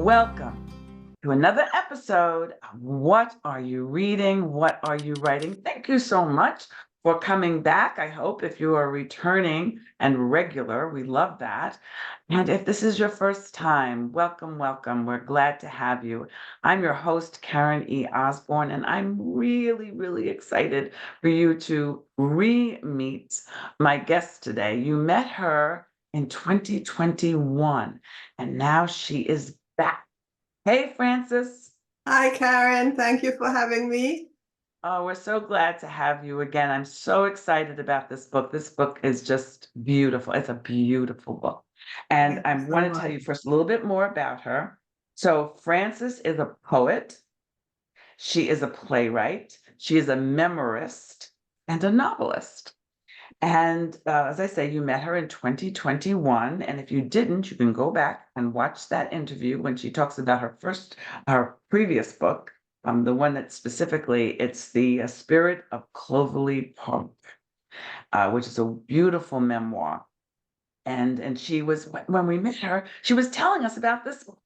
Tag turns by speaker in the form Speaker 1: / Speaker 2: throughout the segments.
Speaker 1: Welcome to another episode of What Are You Reading? What Are You Writing? Thank you so much for coming back. I hope if you are returning and regular, we love that. And if this is your first time, welcome, welcome. We're glad to have you. I'm your host, Karen E. Osborne, and I'm really, really excited for you to re-meet my guest today. You met her in 2021, and now she is back. Hey, Frances.
Speaker 2: Hi, Karen. Thank you for having me.
Speaker 1: Oh, we're so glad to have you again. I'm so excited about this book. This book is just beautiful. It's a beautiful book. And
Speaker 2: Thank
Speaker 1: I
Speaker 2: you so
Speaker 1: want to tell
Speaker 2: much.
Speaker 1: you first a little bit more about her. So, Frances is a poet, she is a playwright, she is a memorist, and a novelist. And as I say, you met her in 2021. And if you didn't, you can go back and watch that interview when she talks about her previous book, the one that specifically, it's The Spirit of Cloverleaf Park, which is a beautiful memoir. And she was, when we met her, she was telling us about this book.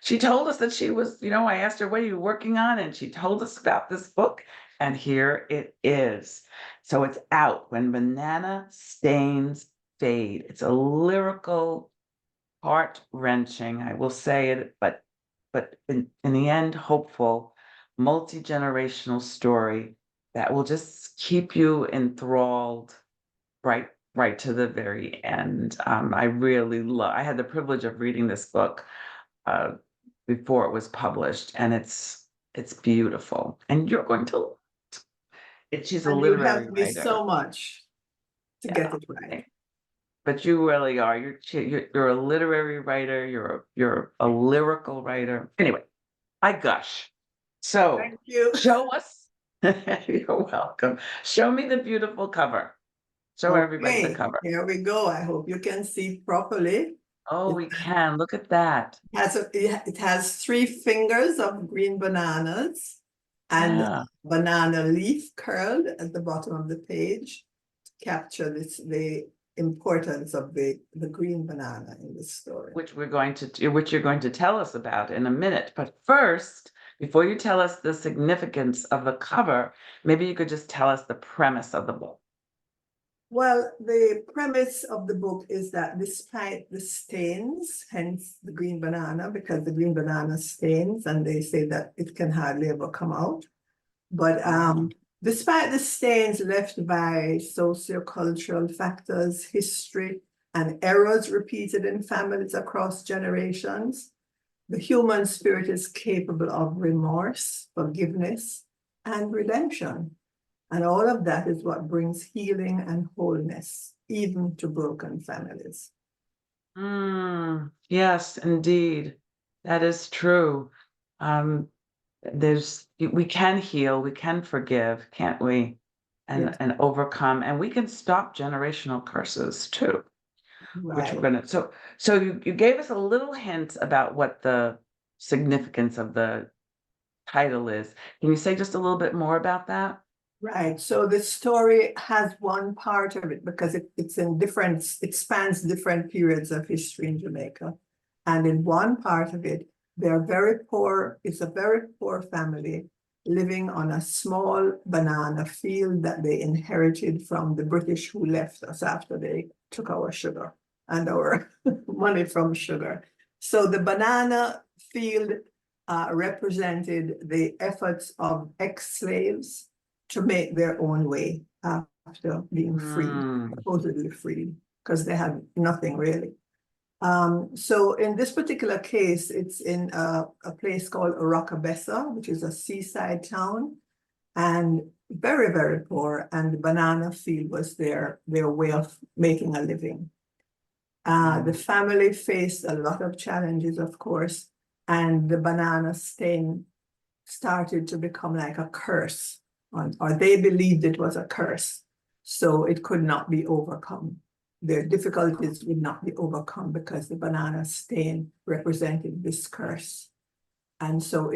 Speaker 1: She told us that she was, I asked her, what are you working on? And she told us about this book, and here it is. So it's out, When Banana Stains Fade. It's a lyrical, heart-wrenching, I will say it, but in the end, hopeful, multi-generational story that will just keep you enthralled right to the very end. I had the privilege of reading this book uh, before it was published, and it's beautiful. And you're going to she's a
Speaker 2: And you
Speaker 1: literary
Speaker 2: helped me
Speaker 1: writer.
Speaker 2: so much to get
Speaker 1: Yeah.
Speaker 2: it right.
Speaker 1: But you really are. You're a literary writer, you're a lyrical writer. Anyway, I gush. So
Speaker 2: Thank you.
Speaker 1: show us. You're welcome. Show me the beautiful cover. Show everybody the
Speaker 2: Okay,
Speaker 1: cover.
Speaker 2: here we go. I hope you can see properly.
Speaker 1: Oh,
Speaker 2: It
Speaker 1: we can. Look at that.
Speaker 2: it has 3 fingers of green bananas and
Speaker 1: Yeah.
Speaker 2: banana leaf curled at the bottom of the page to capture the importance of the green banana in the story.
Speaker 1: Which you're going to tell us about in a minute. But first, before you tell us the significance of the cover, maybe you could just tell us the premise of the book.
Speaker 2: Well, the premise of the book is that despite the stains, hence the green banana, because the green banana stains, and they say that it can hardly ever come out. But despite the stains left by sociocultural factors, history, and errors repeated in families across generations, the human spirit is capable of remorse, forgiveness, and redemption. And all of that is what brings healing and wholeness, even to broken families.
Speaker 1: Yes, indeed. That is true. Um, we can heal, we can forgive, can't we?
Speaker 2: Yes,
Speaker 1: And overcome, and we can stop generational curses too, which we're
Speaker 2: right.
Speaker 1: gonna so you gave us a little hint about what the significance of the title is. Can you say just a little bit more about that?
Speaker 2: Right. So the story has one part of it because it spans different periods of history in Jamaica. And in one part of it, they're very poor. It's a very poor family living on a small banana field that they inherited from the British who left us after they took our sugar and our money from sugar. So the banana field represented the efforts of ex-slaves to make their own way after being freed,
Speaker 1: Mm.
Speaker 2: supposedly freed, because they had nothing really. So in this particular case, it's in a place called Rockabessa, which is a seaside town, and very, very poor. And the banana field was their way of making a living. The family faced a lot of challenges, of course, and the banana stain started to become like a curse, or they believed it was a curse. So it could not be overcome. Their difficulties would not be overcome because the banana stain represented this curse. And so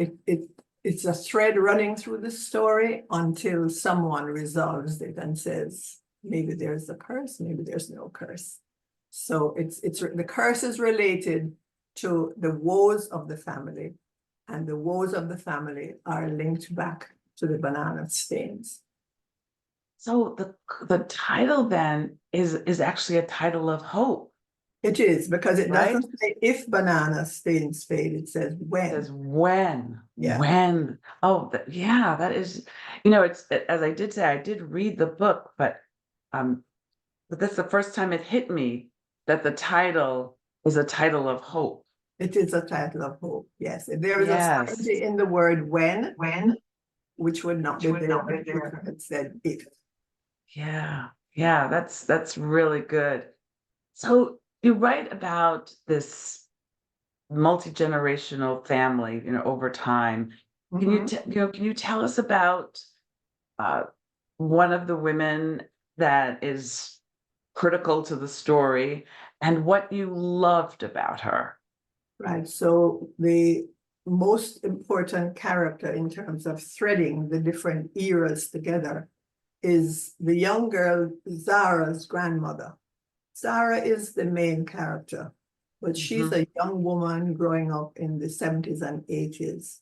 Speaker 2: it's a thread running through the story until someone resolves it and says, maybe there's a curse, maybe there's no curse. So it's the curse is related to the woes of the family. And the woes of the family are linked back to the banana stains.
Speaker 1: So the title then is actually a title of hope.
Speaker 2: It is, because it
Speaker 1: Right?
Speaker 2: doesn't say if banana stains fade, it says
Speaker 1: It
Speaker 2: when.
Speaker 1: says when,
Speaker 2: Yeah.
Speaker 1: when. Oh, yeah, that is, you know, as I did say, I did read the book, but that's the first time it hit me that the title is a title of hope.
Speaker 2: It is a title of hope, yes. There is a
Speaker 1: Yes.
Speaker 2: certainty in the word when, which would not be
Speaker 1: Which would
Speaker 2: there
Speaker 1: not be
Speaker 2: if
Speaker 1: there.
Speaker 2: it said if.
Speaker 1: Yeah, yeah, that's really good. So you write about this multi-generational family, you know, over time. Can you
Speaker 2: Mhm.
Speaker 1: can you tell us about uh, one of the women that is critical to the story and what you loved about her?
Speaker 2: Right, so the most important character in terms of threading the different eras together is the young girl, Zara's grandmother. Zara is the main character, but she's
Speaker 1: Mhm.
Speaker 2: a young woman growing up in the 70s and 80s.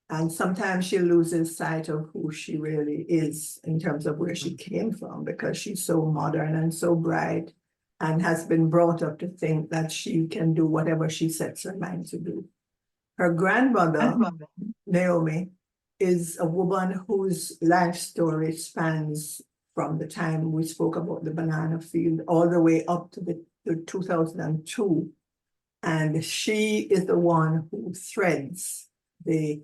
Speaker 2: And sometimes she loses sight of who she really is in terms of where she came from, because she's so modern and so bright and has been brought up to think that she can do whatever she sets her mind to do. Her grandmother, Naomi, is a woman whose life story spans from the time we spoke about the banana field all the way up to the 2002. And she is the one who threads the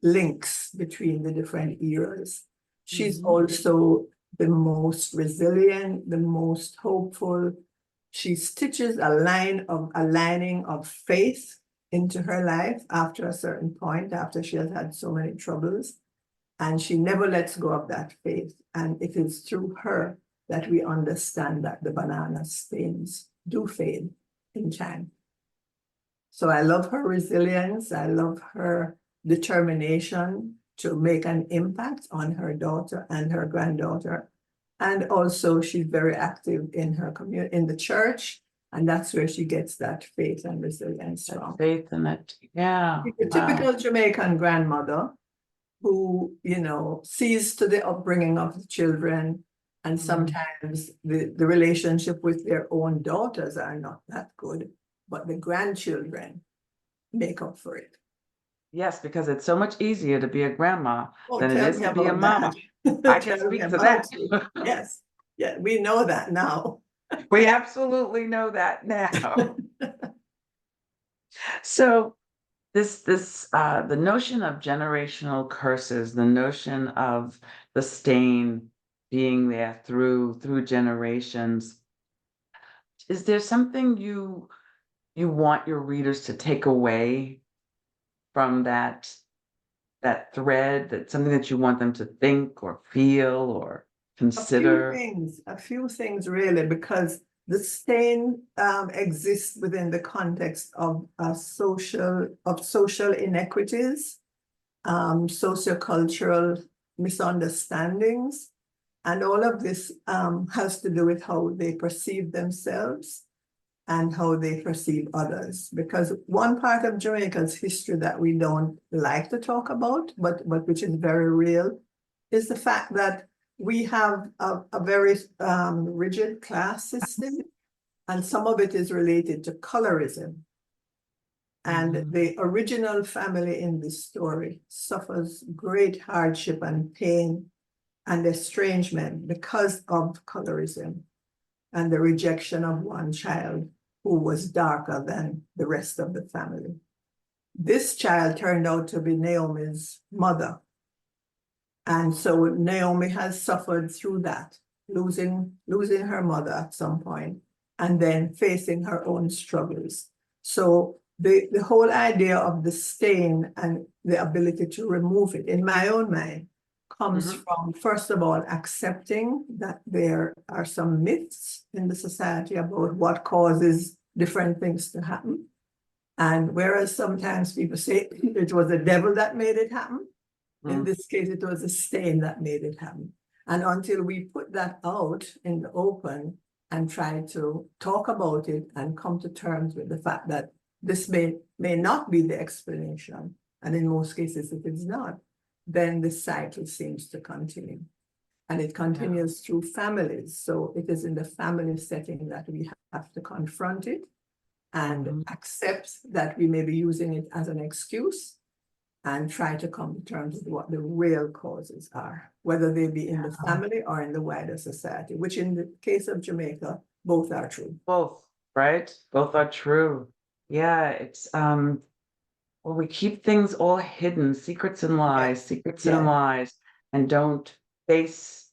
Speaker 2: links between the different eras. She's
Speaker 1: Mhm.
Speaker 2: also the most resilient, the most hopeful. She stitches a lining of faith into her life after a certain point, after she has had so many troubles. And she never lets go of that faith. And it is through her that we understand that the banana stains do fade in time. So I love her resilience. I love her determination to make an impact on her daughter and her granddaughter. And also she's very active in her community, in the church. And that's where she gets that faith and resilience
Speaker 1: That
Speaker 2: from.
Speaker 1: faith in it. Yeah.
Speaker 2: She's a
Speaker 1: Wow.
Speaker 2: typical Jamaican grandmother who, sees to the upbringing of the children. And sometimes the relationship with their own daughters are not that good, but the grandchildren make up for it.
Speaker 1: Yes, because it's so much easier to be a grandma
Speaker 2: Oh,
Speaker 1: than it
Speaker 2: tell
Speaker 1: is
Speaker 2: me
Speaker 1: to be a
Speaker 2: about that.
Speaker 1: mama. I can
Speaker 2: Tell me
Speaker 1: speak to that.
Speaker 2: about it. Yes, yeah, we know that now.
Speaker 1: We absolutely know that now. So the notion of generational curses, the notion of the stain being there through generations, is there something you want your readers to take away from that thread, that something that you want them to think or feel or consider?
Speaker 2: A few things really, because the stain exists within the context of social inequities, sociocultural misunderstandings. And all of this has to do with how they perceive themselves and how they perceive others. Because one part of Jamaica's history that we don't like to talk about, but which is very real, is the fact that we have a very rigid class system, and some of it is related to colorism. And
Speaker 1: Mhm.
Speaker 2: the original family in this story suffers great hardship and pain and estrangement because of colorism and the rejection of one child who was darker than the rest of the family. This child turned out to be Naomi's mother. And so Naomi has suffered through that, losing her mother at some point, and then facing her own struggles. So the whole idea of the stain and the ability to remove it, in my own mind, comes from, first of all, accepting that there are some myths in the society about what causes different things to happen. And whereas sometimes people say it was the devil that made it happen, in this case, it was a stain that made it happen. And until we put that out in the open and try to talk about it and come to terms with the fact that this may not be the explanation, and in most cases, if it's not, then the cycle seems to continue. And it continues through families. So it is in the family setting that we have to confront it and accept that we may be using it as an excuse and try to come to terms with what the real causes are, whether they be in the family or in the wider society, which in the case of Jamaica, both are true.
Speaker 1: Both, right? Both are true. Yeah, it's well, we keep things all hidden, secrets and lies, and don't face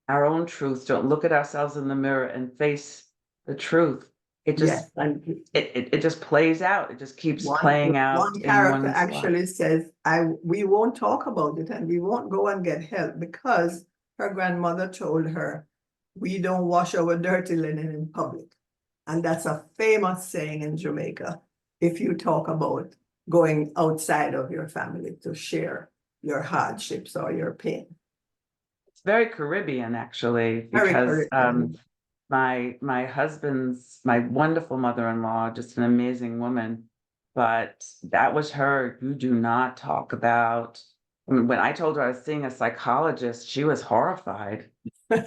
Speaker 1: our own truths, don't look at ourselves in the mirror and face the truth. It just
Speaker 2: And
Speaker 1: it just plays out. It just keeps playing out
Speaker 2: one
Speaker 1: in
Speaker 2: character
Speaker 1: one's life.
Speaker 2: actually says, we won't talk about it and we won't go and get help because her grandmother told her, we don't wash our dirty linen in public. And that's a famous saying in Jamaica. If you talk about going outside of your family to share your hardships or your pain.
Speaker 1: It's very Caribbean, actually,
Speaker 2: Very
Speaker 1: because
Speaker 2: Caribbean.
Speaker 1: my husband's my wonderful mother-in-law, just an amazing woman, but that was her. You do not talk about. I mean, when I told her I was seeing a psychologist, she was horrified.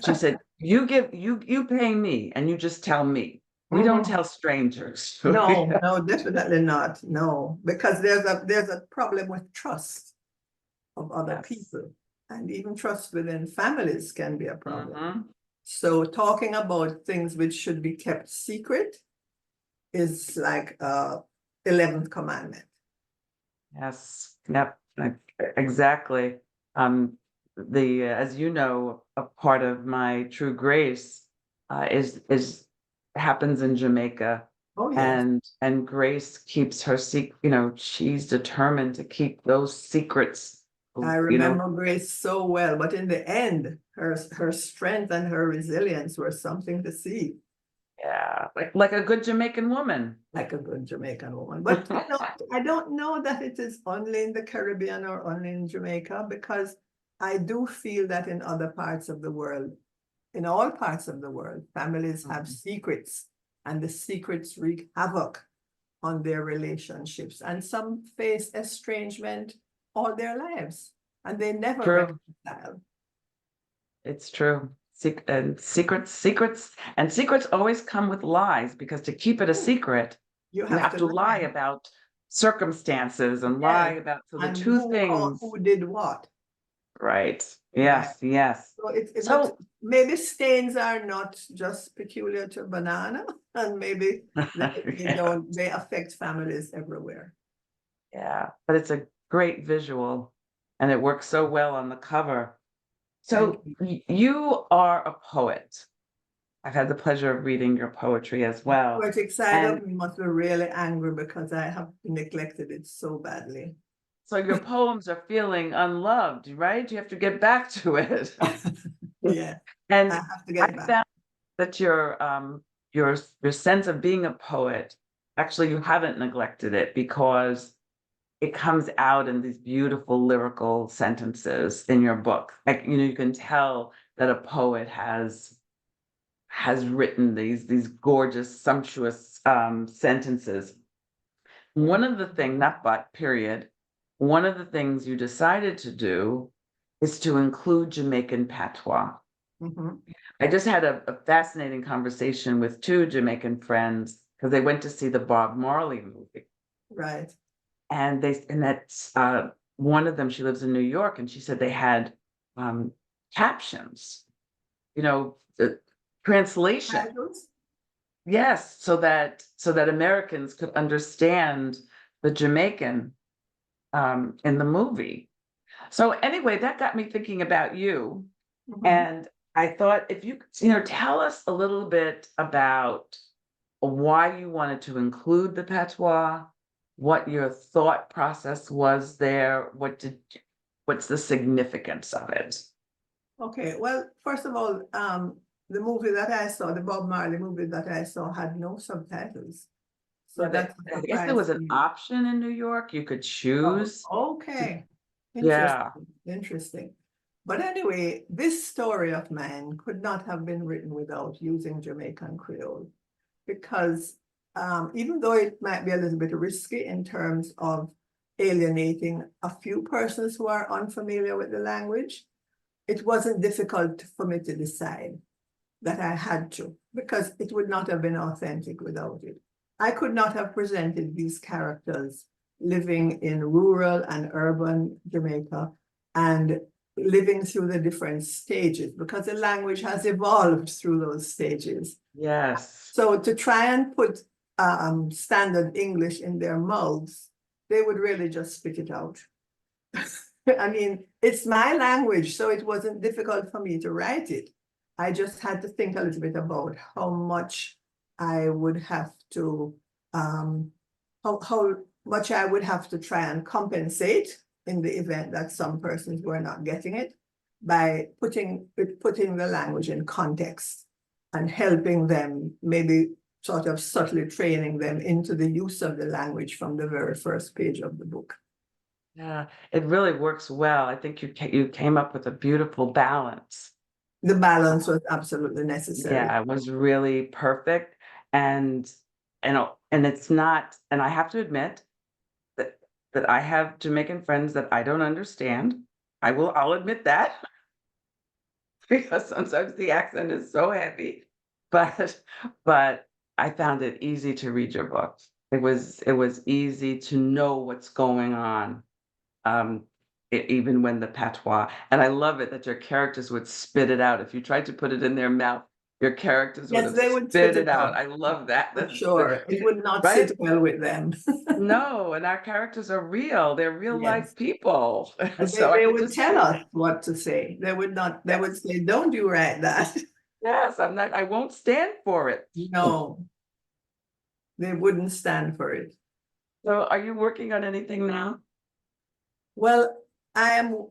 Speaker 1: She said, "You pay me, and you just tell me. We don't tell strangers."
Speaker 2: No, no, definitely not. No, because there's a problem with trust of other
Speaker 1: Yes.
Speaker 2: people, and even trust within families can be a problem.
Speaker 1: Mhm.
Speaker 2: So talking about things which should be kept secret is like 11th commandment.
Speaker 1: Yes. Yep. Exactly. As you know, a part of my True Grace is happens in Jamaica,
Speaker 2: Oh, yes.
Speaker 1: and Grace keeps her she's determined to keep those secrets.
Speaker 2: I remember Grace so well, but in the end, her strength and her resilience were something to see.
Speaker 1: Yeah, like a good Jamaican woman.
Speaker 2: Like a good Jamaican woman. But I don't know that it is only in the Caribbean or only in Jamaica, because I do feel that in other parts of the world, in all parts of the world, families have secrets, and the secrets wreak havoc on their relationships. And some face estrangement all their lives, and they never
Speaker 1: True.
Speaker 2: reconcile.
Speaker 1: It's true. Secrets always come with lies, because to keep it a secret,
Speaker 2: You
Speaker 1: you have to lie
Speaker 2: lie.
Speaker 1: about circumstances and lie about the
Speaker 2: And
Speaker 1: two things.
Speaker 2: who did what.
Speaker 1: Right. Yes, yes.
Speaker 2: So it's
Speaker 1: So
Speaker 2: maybe stains are not just peculiar to banana, and maybe they affect families everywhere.
Speaker 1: yeah, but it's a great visual, and it works so well on the cover. So you are a poet. I've had the pleasure of reading your poetry as well.
Speaker 2: Poetic side
Speaker 1: And
Speaker 2: of me must be really angry because I have neglected it so badly.
Speaker 1: so your poems are feeling unloved, right? You have to get back to it.
Speaker 2: Yeah,
Speaker 1: And
Speaker 2: I have to
Speaker 1: I
Speaker 2: get back.
Speaker 1: found that your sense of being a poet, actually you haven't neglected it, because it comes out in these beautiful lyrical sentences in your book. Like, you can tell that a poet has written these gorgeous, sumptuous sentences. One of the things, not but, period, one of the things you decided to do is to include Jamaican patois.
Speaker 2: Mhm.
Speaker 1: I just had a fascinating conversation with two Jamaican friends, because they went to see the Bob Marley movie.
Speaker 2: Right.
Speaker 1: And that's one of them, she lives in New York, and she said they had captions, the translation.
Speaker 2: Titles?
Speaker 1: Yes, so that Americans could understand the Jamaican in the movie. So anyway, that got me thinking about you.
Speaker 2: Mhm.
Speaker 1: And I thought, if you could, tell us a little bit about why you wanted to include the patois, what your thought process was there, what's the significance of it?
Speaker 2: Okay, well, first of all, the movie that I saw, the Bob Marley movie that I saw, had no subtitles. So
Speaker 1: Yeah,
Speaker 2: that's a
Speaker 1: I guess there
Speaker 2: surprise
Speaker 1: was
Speaker 2: to
Speaker 1: an
Speaker 2: me.
Speaker 1: option in New York. You could
Speaker 2: Oh,
Speaker 1: choose.
Speaker 2: okay.
Speaker 1: Yeah.
Speaker 2: Interesting. But anyway, this story of mine could not have been written without using Jamaican Creole, because even though it might be a little bit risky in terms of alienating a few persons who are unfamiliar with the language, it wasn't difficult for me to decide that I had to, because it would not have been authentic without it. I could not have presented these characters living in rural and urban Jamaica and living through the different stages, because the language has evolved through those stages.
Speaker 1: Yes.
Speaker 2: So to try and put standard English in their mouths, they would really just spit it out. I mean, it's my language, so it wasn't difficult for me to write it. I just had to think a little bit about how much I would have to, how much I would have to try and compensate in the event that some persons were not getting it by putting the language in context and helping them, maybe sort of subtly training them into the use of the language from the very first page of the book.
Speaker 1: Yeah, it really works well. I think you came up with a beautiful balance.
Speaker 2: The balance was absolutely necessary.
Speaker 1: Yeah, it was really perfect. And and it's not, and I have to admit that I have Jamaican friends that I don't understand. I'll admit that because sometimes the accent is so heavy. But I found it easy to read your book. It was easy to know what's going on. Even when the patois, and I love it that your characters would spit it out. If you tried to put it in their mouth, your characters would
Speaker 2: Yes,
Speaker 1: have
Speaker 2: they would
Speaker 1: spit
Speaker 2: spit
Speaker 1: it
Speaker 2: it
Speaker 1: out.
Speaker 2: out.
Speaker 1: I love that.
Speaker 2: For sure, it would not
Speaker 1: Right?
Speaker 2: sit well with them.
Speaker 1: No, and our characters are real. They're real life
Speaker 2: Yes.
Speaker 1: people.
Speaker 2: And
Speaker 1: So I
Speaker 2: they
Speaker 1: could
Speaker 2: would
Speaker 1: just
Speaker 2: tell
Speaker 1: see,
Speaker 2: us what to say. They would not, they would
Speaker 1: yes,
Speaker 2: say, don't you write that.
Speaker 1: yes, I won't stand for it.
Speaker 2: No, they wouldn't stand for it.
Speaker 1: So are you working on anything now?
Speaker 2: Well, I am,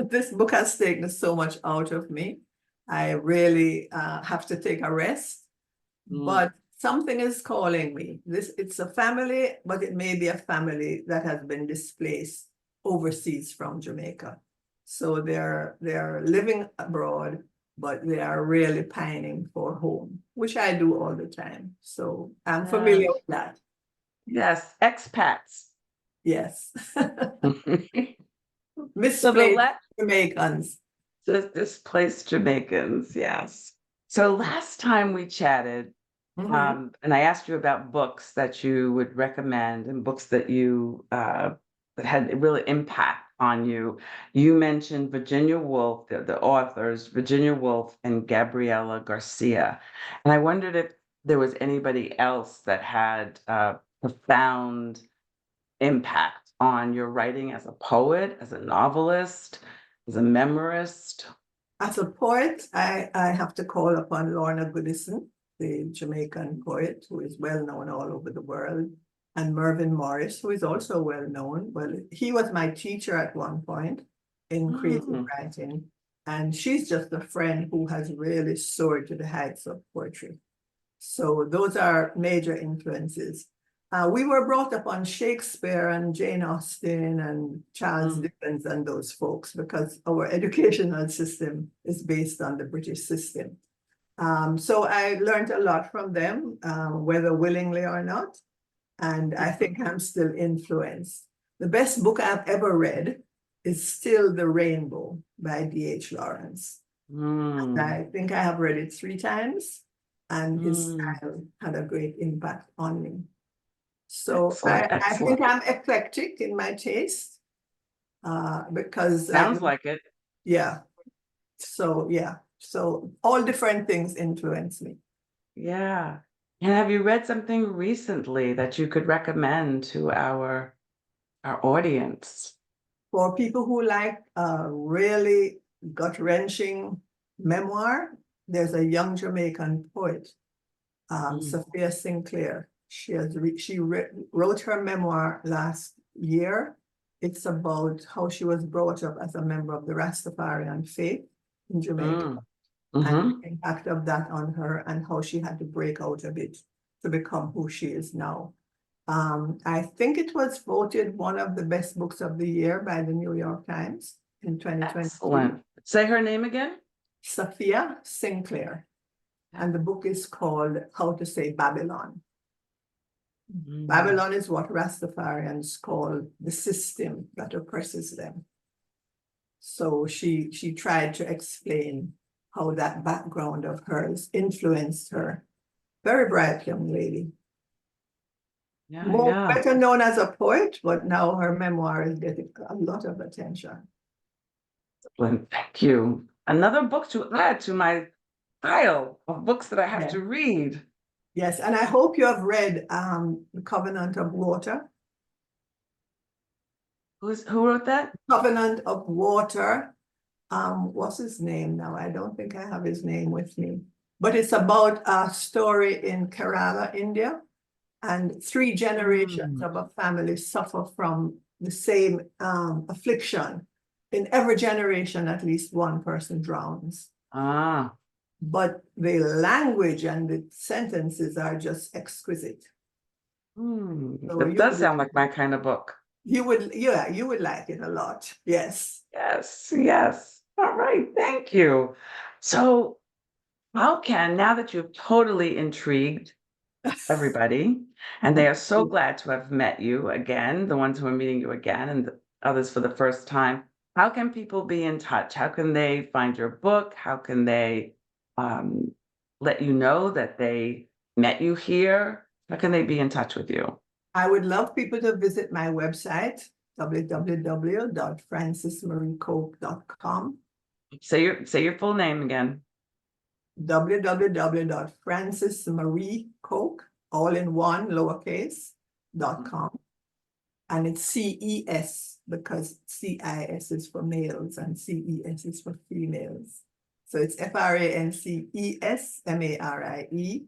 Speaker 2: this book has taken so much out of me. I really have to take a rest,
Speaker 1: Mm.
Speaker 2: but something is calling me. It's a family, but it may be a family that has been displaced overseas from Jamaica. So they're living abroad, but they are really pining for home, which I do all the time. So I'm familiar
Speaker 1: Yes.
Speaker 2: with that.
Speaker 1: Yes, expats.
Speaker 2: Yes.
Speaker 1: So the
Speaker 2: Misplaced
Speaker 1: last
Speaker 2: Jamaicans.
Speaker 1: displaced Jamaicans, yes. So last time we chatted,
Speaker 2: Mhm.
Speaker 1: and I asked you about books that you would recommend and books that you that had a really impact on you. You mentioned Virginia Woolf, the authors, Virginia Woolf and Gabriela Garcia. And I wondered if there was anybody else that had profound impact on your writing as a poet, as a novelist, as a memorist.
Speaker 2: As a poet, I have to call upon Lorna Goodison, the Jamaican poet who is well known all over the world, and Mervyn Morris, who is also well known. Well, he was my teacher at one point in creative
Speaker 1: Mm,
Speaker 2: writing, and she's just a friend who has really soared to the heights of poetry. So those are major influences. We were brought up on Shakespeare and Jane Austen and Charles
Speaker 1: mm.
Speaker 2: Dickens and those folks because our educational system is based on the British system. So I learned a lot from them, whether willingly or not. And I think I'm still influenced. The best book I've ever read is still The Rainbow by D.H. Lawrence.
Speaker 1: Mm,
Speaker 2: I think I have read it 3 times, and his
Speaker 1: mm.
Speaker 2: style had a great impact on me. So
Speaker 1: Excellent,
Speaker 2: I think
Speaker 1: excellent.
Speaker 2: I'm eclectic in my taste, because
Speaker 1: Sounds like it.
Speaker 2: yeah, so all different things influence me.
Speaker 1: Yeah. And have you read something recently that you could recommend to our audience?
Speaker 2: For people who like really gut-wrenching memoir, there's a young Jamaican poet,
Speaker 1: Mm,
Speaker 2: Sophia Sinclair. She wrote her memoir last year. It's about how she was brought up as a member of the Rastafarian faith in Jamaica
Speaker 1: mm,
Speaker 2: and
Speaker 1: mm-hmm.
Speaker 2: the impact of that on her and how she had to break out of it to become who she is now. I think it was voted one of the best books of the year by the New York Times in 2023.
Speaker 1: Excellent. Say her name again?
Speaker 2: Sophia Sinclair. And the book is called How to Say Babylon.
Speaker 1: Mhm.
Speaker 2: Babylon is what Rastafarians call the system that oppresses them. So she tried to explain how that background of hers influenced her. Very bright young lady.
Speaker 1: Yeah,
Speaker 2: More
Speaker 1: yeah.
Speaker 2: better known as a poet, but now her memoir is getting a lot of attention.
Speaker 1: Well, thank you. Another book to add to my pile of books that I have
Speaker 2: Yeah.
Speaker 1: to read.
Speaker 2: Yes, and I hope you have read The Covenant of Water.
Speaker 1: Who wrote that?
Speaker 2: Covenant of Water. What's his name now? I don't think I have his name with me. But it's about a story in Kerala, India. And 3 generations of a family suffer from the same affliction. In every generation, at least one person drowns.
Speaker 1: Ah,
Speaker 2: But the language and the sentences are just exquisite. So
Speaker 1: it does sound like my kind of book.
Speaker 2: you would like it a lot. Yes.
Speaker 1: Yes, yes. All right, thank you. So, how can, now that you've totally intrigued everybody, and they are so glad to have met you again, the ones who are meeting you again, and the others for the first time, how can people be in touch? How can they find your book? How can they um, let you know that they met you here? How can they be in touch with you?
Speaker 2: I would love people to visit my website, www.francismariecoke.com.
Speaker 1: Say your full name again.
Speaker 2: www.francismariecoke, all in one, lowercase.com. And it's CES because CIS is for males and CES is for females. So it's FRANCESMARIE,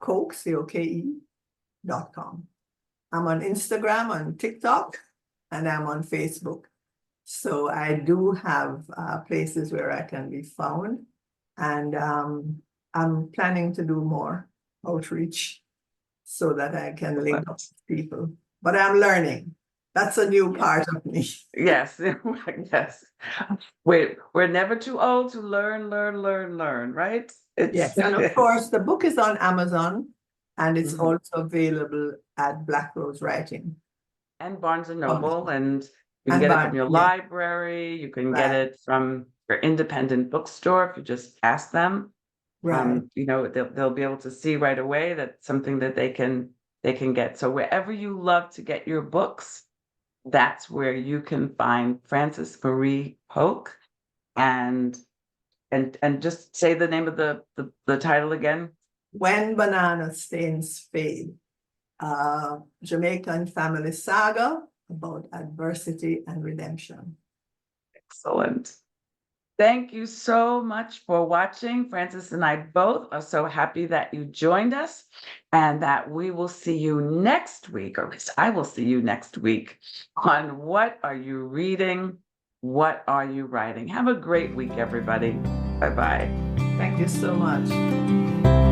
Speaker 2: Coke, COKE.com. I'm on Instagram, on TikTok, and I'm on Facebook. So I do have places where I can be found. And I'm planning to do more outreach so that I can link up with people. But I'm learning. That's a new part of me.
Speaker 1: Yes, yes. We're never too old to learn, right?
Speaker 2: Yes, and of course, the book is on Amazon and it's
Speaker 1: Mhm.
Speaker 2: also available at Black Rose Writing.
Speaker 1: And Barnes and Noble, and you can
Speaker 2: And
Speaker 1: get it
Speaker 2: Barnes,
Speaker 1: from your
Speaker 2: yeah.
Speaker 1: library, you can get
Speaker 2: Right.
Speaker 1: it from your independent bookstore if you just ask them.
Speaker 2: Right.
Speaker 1: You know, they'll be able to see right away that's something that they can get. So wherever you love to get your books, that's where you can find Frances Marie Polk. And just say the name of the title again.
Speaker 2: When Banana Stains Fade, Jamaican family saga about adversity and redemption.
Speaker 1: Excellent. Thank you so much for watching. Frances and I both are so happy that you joined us and that we will see you next week, or at least I will see you next week on What Are You Reading? What Are You Writing? Have a great week, everybody. Bye-bye.
Speaker 2: Thank you so much.